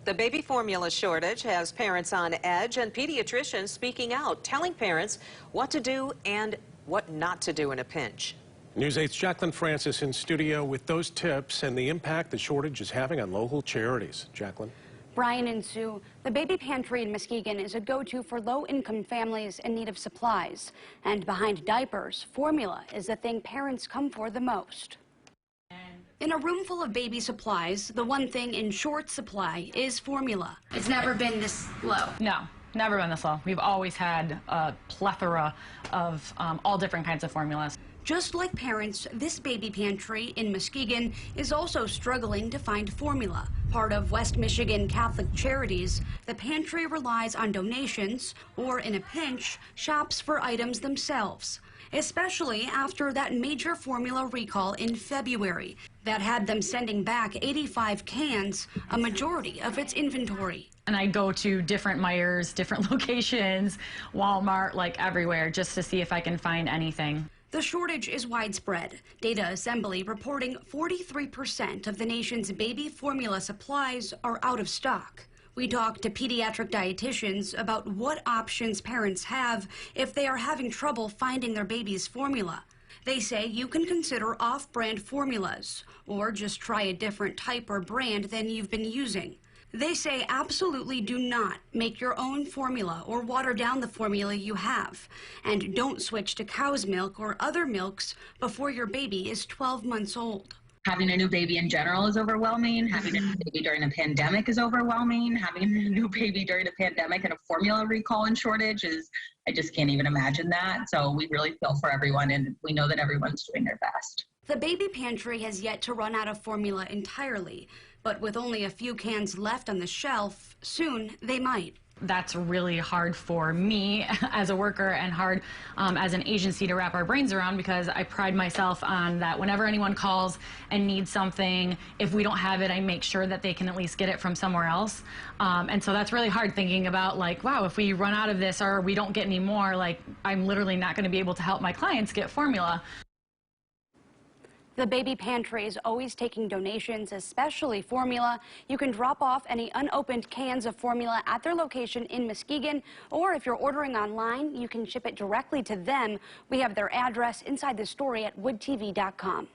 The baby formula shortage has parents on edge and pediatricians speaking out, telling parents what to do and what not to do in a pinch. News 8's Jacqueline Francis in studio with those tips and the impact the shortage is having on local charities. Jacqueline. Brian and Sue, the Baby Pantry in Muskegon is a go-to for low-income families in need of supplies. And behind diapers, formula is the thing parents come for the most. In a room full of baby supplies, the one thing in short supply is formula. It's never been this low. No, never been this low. We've always had a plethora of all different kinds of formulas. Just like parents, this baby pantry in Muskegon is also struggling to find formula. Part of West Michigan Catholic Charities, the pantry relies on donations or, in a pinch, shops for items themselves, especially after that major formula recall in February that had them sending back 85 cans, a majority of its inventory. And I go to different Meijers, different locations, Walmart, like everywhere, just to see if I can find anything. The shortage is widespread. Data Assembly reporting 43% of the nation's baby formula supplies are out of stock. We talked to pediatric dietitians about what options parents have if they are having trouble finding their baby's formula. They say you can consider off-brand formulas or just try a different type or brand than you've been using. They say absolutely do not make your own formula or water down the formula you have. And don't switch to cow's milk or other milks before your baby is 12 months old. Having a new baby in general is overwhelming. Having a new baby during a pandemic is overwhelming. Having a new baby during a pandemic and a formula recall and shortage is, I just can't even imagine that. So we really feel for everyone, and we know that everyone's doing their best. The baby pantry has yet to run out of formula entirely, but with only a few cans left on the shelf, soon they might. That's really hard for me as a worker and hard as an agency to wrap our brains around, because I pride myself on that whenever anyone calls and needs something, if we don't have it, I make sure that they can at least get it from somewhere else. And so that's really hard, thinking about, like, wow, if we run out of this or we don't get any more, like, I'm literally not going to be able to help my clients get formula. The Baby Pantry is always taking donations, especially formula. You can drop off any unopened cans of formula at their location in Muskegon, or if you're ordering online, you can ship it directly to them. We have their address inside the story at woodtv.com.